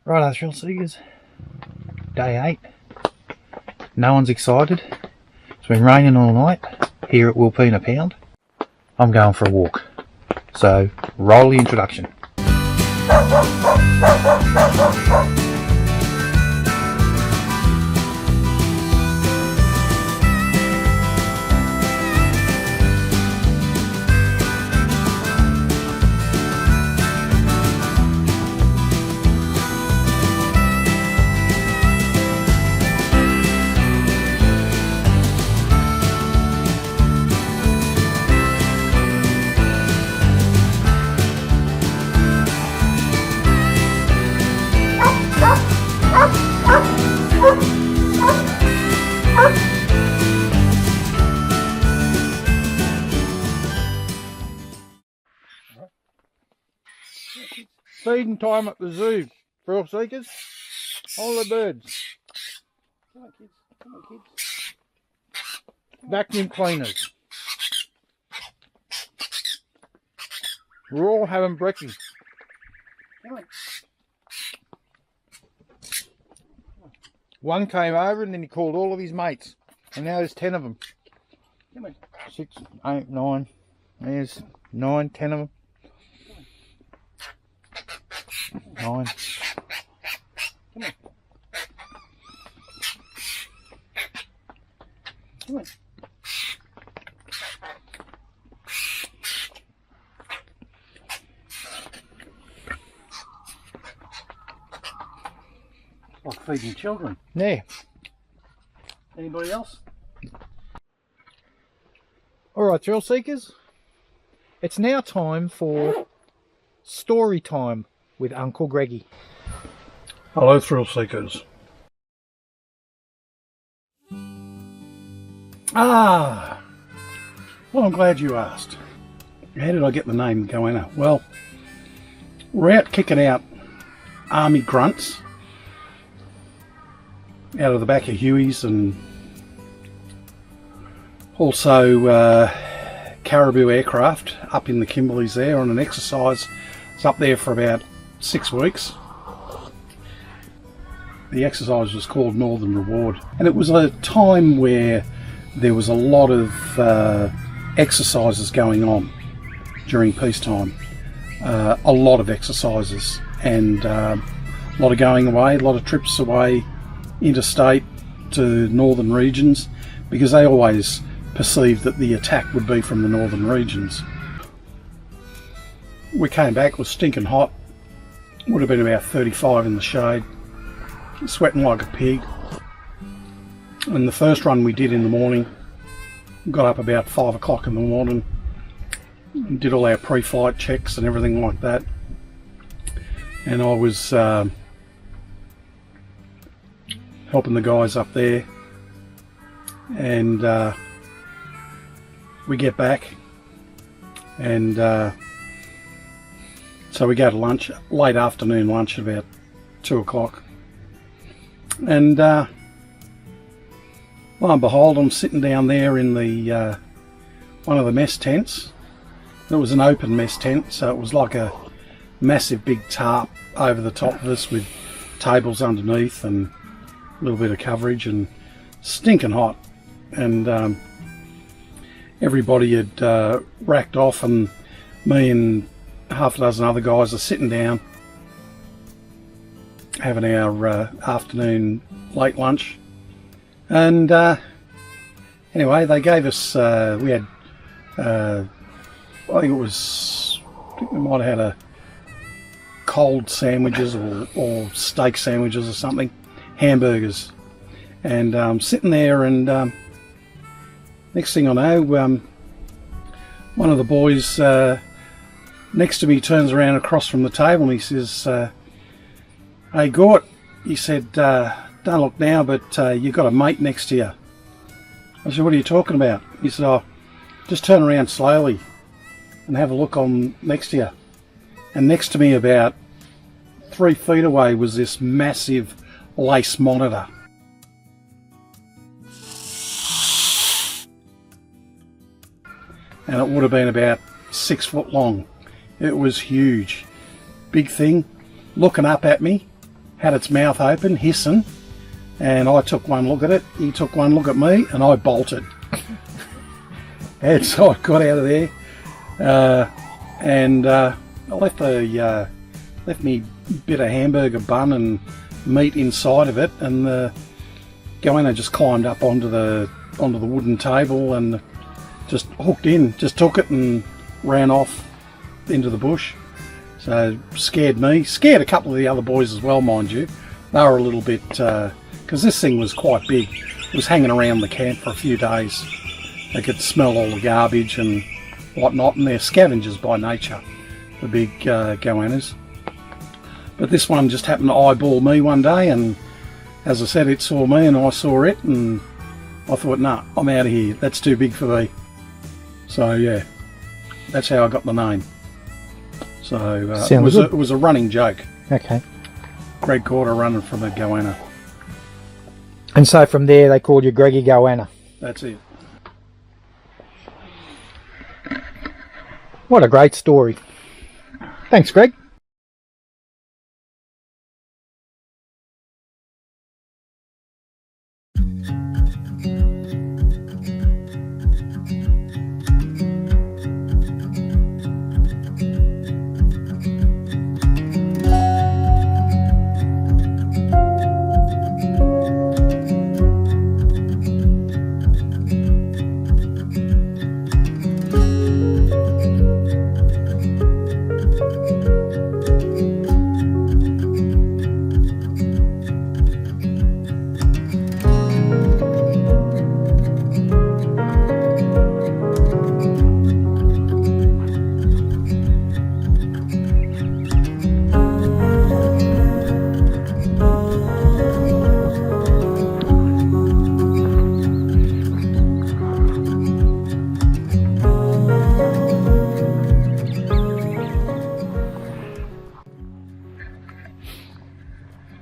Right, thrill seekers. Day 8. No one's excited. It's been raining all night here at Wilpena Pound. I'm going for a walk. So, roll the introduction. Feeding time at the zoo, thrill seekers. All the birds. Come on, kids. Come on, kids. Vacuum cleaners. We're all having breakfast. Come on. One came over and then he called all of his mates. And now there's 10 of them. Come on. 6, 8, 9. There's 9, 10 of them. 9. Come on. Come on. Like feeding children. Yeah. Anybody else? Alright, thrill seekers. It's now time for story time with Uncle Greggie. Hello, thrill seekers. Well, I'm glad you asked. How did I get the name Goanna? Well, we're out kicking out army grunts out of the back of Huey's, and also Caribou aircraft up in the Kimberleys there on an exercise. It's up there for about 6 weeks. The exercise was called Northern Reward, and it was a time where there was a lot of exercises going on during peacetime. A lot of exercises, and a lot of going away, a lot of trips away interstate to northern regions, because they always perceived that the attack would be from the northern regions. We came back, it was stinking hot. Would have been about 35 in the shade, sweating like a pig. And the first run we did in the morning, got up about 5 o'clock in the morning, did all our pre-flight checks and everything like that. And I was helping the guys up there, and we get back, and so we go to lunch, late afternoon lunch, about 2 o'clock, and lo and behold, I'm sitting down there in the one of the mess tents. It was an open mess tent, so it was like a massive big tarp over the top of us with tables underneath and a little bit of coverage, and stinking hot. And everybody had racked off, and me and half a dozen other guys are sitting down having our afternoon late lunch. And anyway, they gave us, we had, I think we might have had a cold sandwiches or steak sandwiches or something, hamburgers. And sitting there, and next thing I know, one of the boys next to me turns around across from the table and he says, "Hey Gort," he said, "don't look now, but you got a mate next to you." I said, "What are you talking about?" He said, "Oh, just turn around slowly and have a look on next to you." And next to me, about 3 feet away, was this massive lace monitor. And it would have been about 6 foot long. It was huge. Big thing, looking up at me, had its mouth open, hissing, and I took one look at it, he took one look at me, and I bolted. And so I got out of there, and I left me bit of hamburger bun and meat inside of it, and the goanna just climbed up onto the wooden table and just hooked in, just took it and ran off into the bush. So scared me, scared a couple of the other boys as well, mind you. They were a little bit, because this thing was quite big. It was hanging around the camp for a few days. They could smell all the garbage and whatnot, and they're scavengers by nature, the big goannas. But this one just happened to eyeball me one day, and as I said, it saw me and I saw it, and I thought, nah, I'm out of here. That's too big for me. So yeah, that's how I got the name. So it was a running joke. Okay. Greg Gorter running from a goanna. And so from there they called you Greggie Goanna. That's it. What a great story. Thanks, Greg.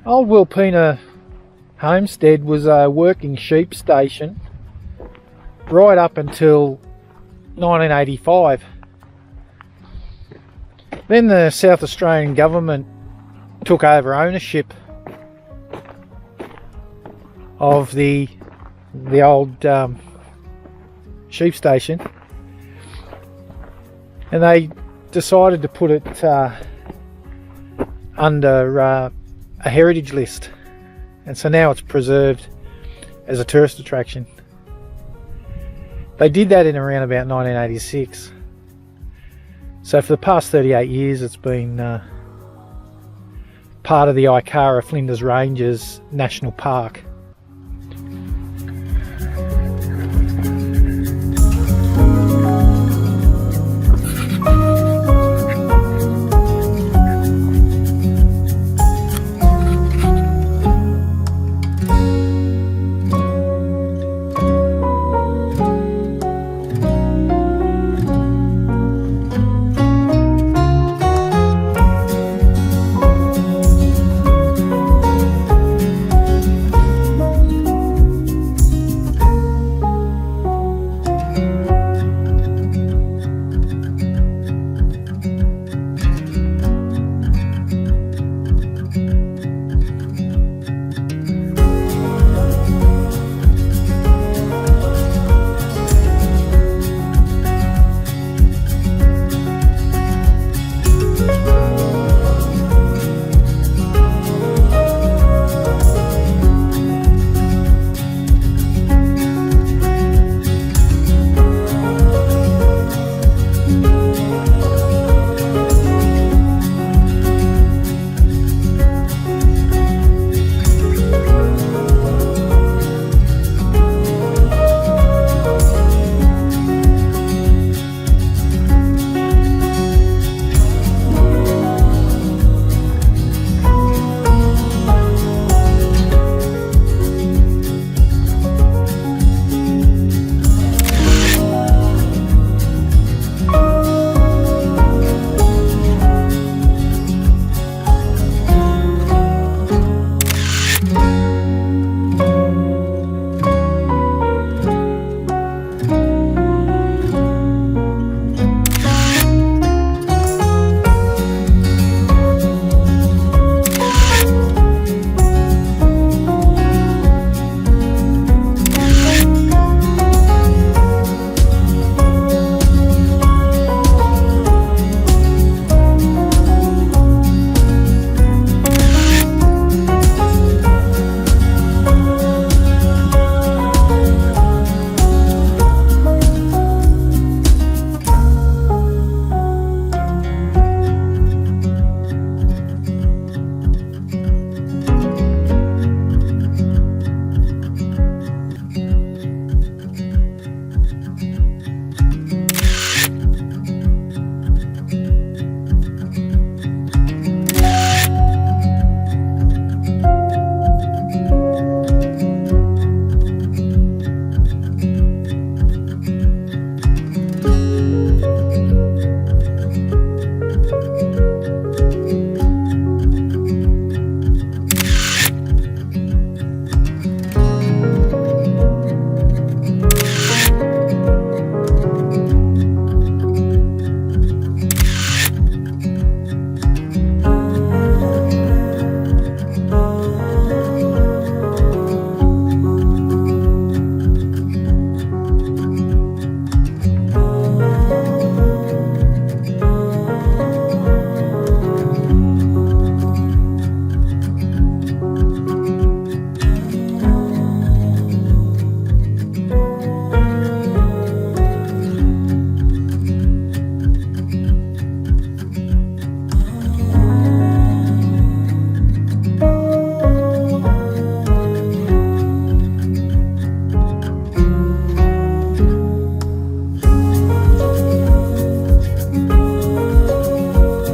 Old Wilpena homestead was a working sheep station right up until 1985. Then the South Australian government took over ownership of the old sheep station, and they decided to put it under a heritage list, and so now it's preserved as a tourist attraction. They did that in around about 1986. So for the past 38 years it's been part of the Arkaroola Flinders Ranges National Park.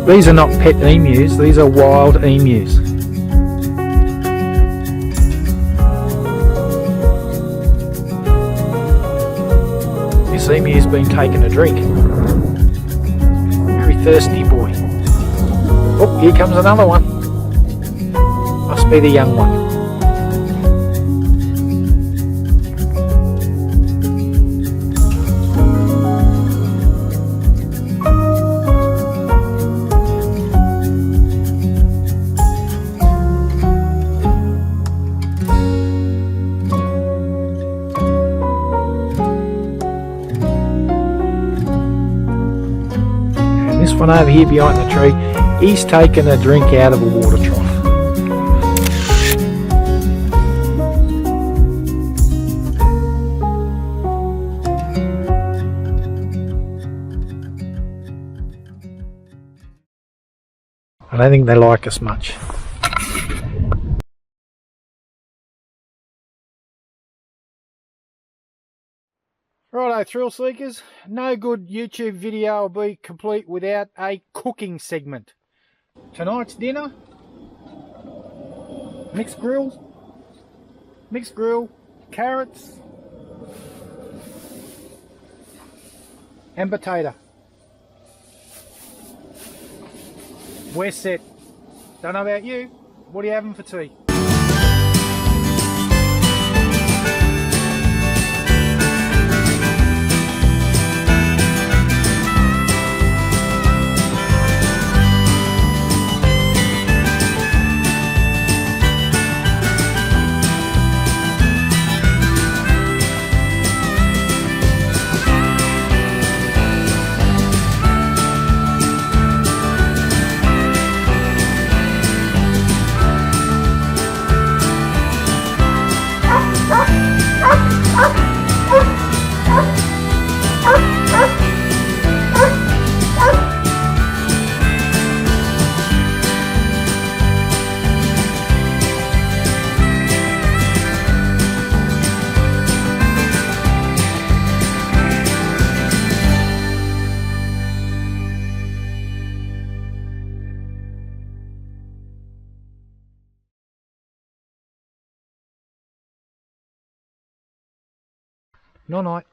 These are not pet emus, these are wild emus. This emu's been taking a drink. Very thirsty boy. Oh, here comes another one. Must be the young one. This one over here behind the tree, he's taken a drink out of a water trough. I don't think they like us much. Righto, thrill seekers, no good YouTube video will be complete without a cooking segment. Tonight's dinner, mixed grill, carrots and potato. We're set. Don't know about you, what are you having for tea? Night night.